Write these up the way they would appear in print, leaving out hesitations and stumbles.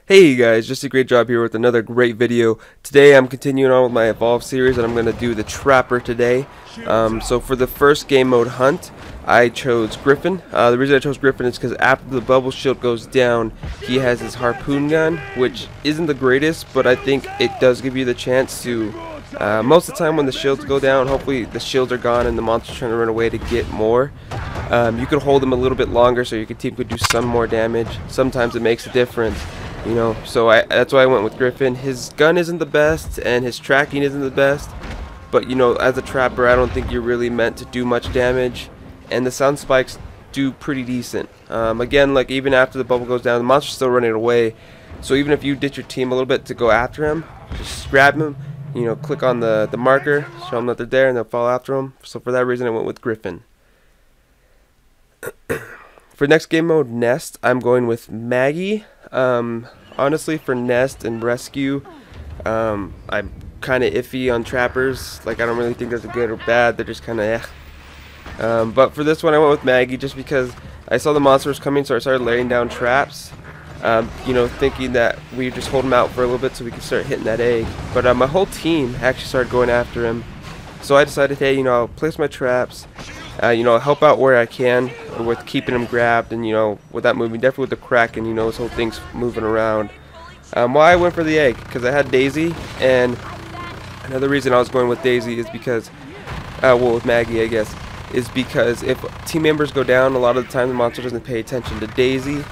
Hey guys, JesseGreatJob here with another great video. Today I'm continuing on with my Evolve series and I'm going to do the Trapper today. So for the first game mode hunt, I chose Griffin. The reason I chose Griffin is because after the bubble shield goes down, he has his harpoon gun, which isn't the greatest, but I think it does give you the chance to, most of the time when the shields go down, hopefully the shields are gone and the monster's trying to run away to get more. You could hold them a little bit longer so your team could do some more damage. Sometimes it makes a difference. You know, so that's why I went with Griffin. His gun isn't the best and his tracking isn't the best, but you know, as a trapper I don't think you're really meant to do much damage, and the sound spikes do pretty decent. Again, like even after the bubble goes down, the monster's still running away, so even if you ditch your team a little bit to go after him, just grab him, you know, click on the marker, show them that they're there, and they'll follow after him. So for that reason I went with Griffin. For next game mode, Nest, I'm going with Maggie. Honestly, for Nest and Rescue, I'm kind of iffy on trappers. Like, I don't really think they're good or bad. They're just kind of but for this one, I went with Maggie just because I saw the monster was coming, so I started laying down traps. You know, thinking that we just hold him out for a little bit so we could start hitting that egg. But my whole team actually started going after him. So I decided, hey, you know, I'll place my traps. You know, help out where I can with keeping him grabbed and, you know, without moving. Definitely with the Kraken, you know, his whole thing's moving around. Why I went for the egg? Because I had Daisy, and another reason I was going with Daisy is because, well, with Maggie, I guess, is because if team members go down, a lot of the time the monster doesn't pay attention to Daisy,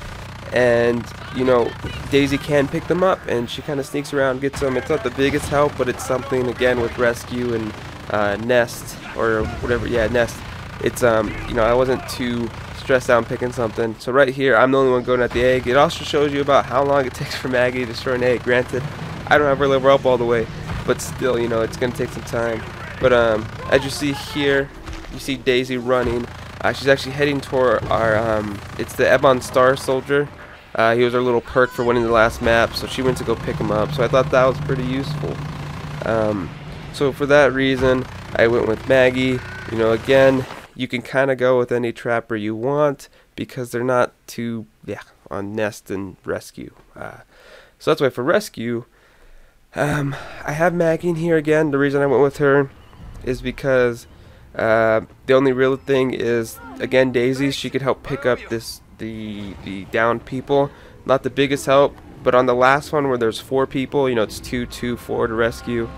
and, you know, Daisy can pick them up, and she kind of sneaks around, gets them. It's not the biggest help, but it's something, again, with Rescue and Nest, or whatever, yeah, Nest. It's you know, I wasn't too stressed out on picking something. So right here, I'm the only one going at the egg. It also shows you about how long it takes for Maggie to destroy an egg. Granted, I don't have her level up all the way, but still, you know, it's gonna take some time. But as you see here, you see Daisy running. She's actually heading toward our it's the Ebon Star Soldier. He was our little perk for winning the last map, so she went to go pick him up. So I thought that was pretty useful. So for that reason, I went with Maggie. You know, again, you can kind of go with any trapper you want because they're not too, on Nest and Rescue. So that's why for Rescue, I have Maggie in here again. The reason I went with her is because the only real thing is, again, Daisy. She could help pick up the downed people. Not the biggest help, but on the last one where there's 4 people, you know, it's 2, 2, 4 to rescue.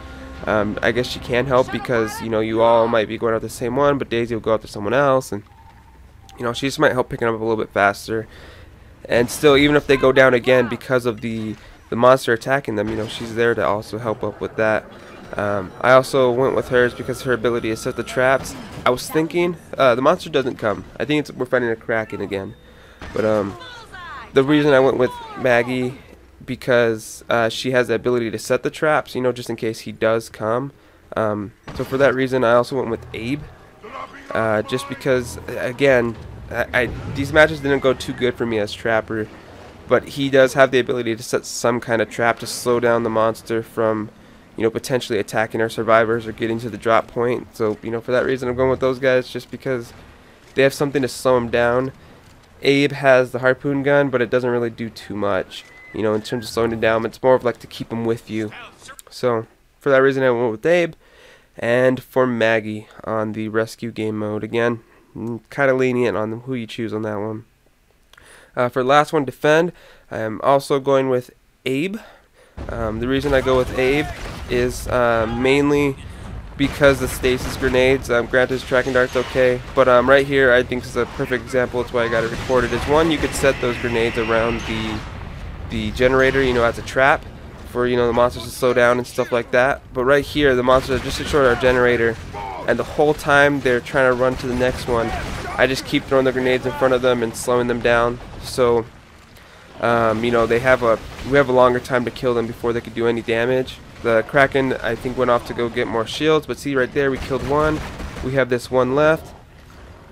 I guess she can help because, you know, you all might be going after the same one, but Daisy will go after someone else, and, you know, she just might help picking up a little bit faster. And still, even if they go down again because of the monster attacking them, you know, she's there to also help up with that. I also went with hers because her ability to set the traps. I was thinking the monster doesn't come. I think we're fighting a Kraken again. But the reason I went with Maggie, because she has the ability to set the traps, you know, just in case he does come. So for that reason, I also went with Abe, just because, again, these matches didn't go too good for me as trapper, but he does have the ability to set some kind of trap to slow down the monster from, you know, potentially attacking our survivors or getting to the drop point. So, you know, for that reason, I'm going with those guys just because they have something to slow him down. Abe has the harpoon gun, but it doesn't really do too much. You know, in terms of slowing it down, it's more of like to keep him with you. So for that reason, I went with Abe. And for Maggie on the rescue game mode, again, kind of lenient on who you choose on that one. For the last one, defend, I am also going with Abe. The reason I go with Abe is mainly because the stasis grenades, granted his tracking dart's okay, but right here I think this is a perfect example. That's why I got it recorded. Is one, you could set those grenades around the generator, you know, as a trap for, you know, the monsters to slow down and stuff like that. But right here, the monsters are just destroyed our generator, and the whole time they're trying to run to the next one, I just keep throwing the grenades in front of them and slowing them down. So you know, we have a longer time to kill them before they could do any damage. The Kraken, I think, went off to go get more shields, but see right there, we killed one. We have this one left.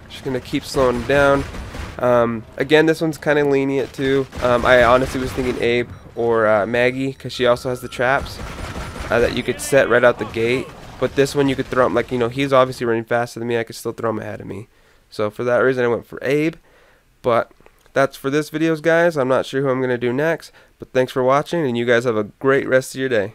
Just gonna keep slowing them down. Again, this one's kind of lenient too. I honestly was thinking Abe or Maggie, because she also has the traps that you could set right out the gate. But this one you could throw him, like, you know, he's obviously running faster than me. I could still throw him ahead of me. So for that reason, I went for Abe. But that's for this videos, guys. I'm not sure who I'm going to do next, but thanks for watching, and you guys have a great rest of your day.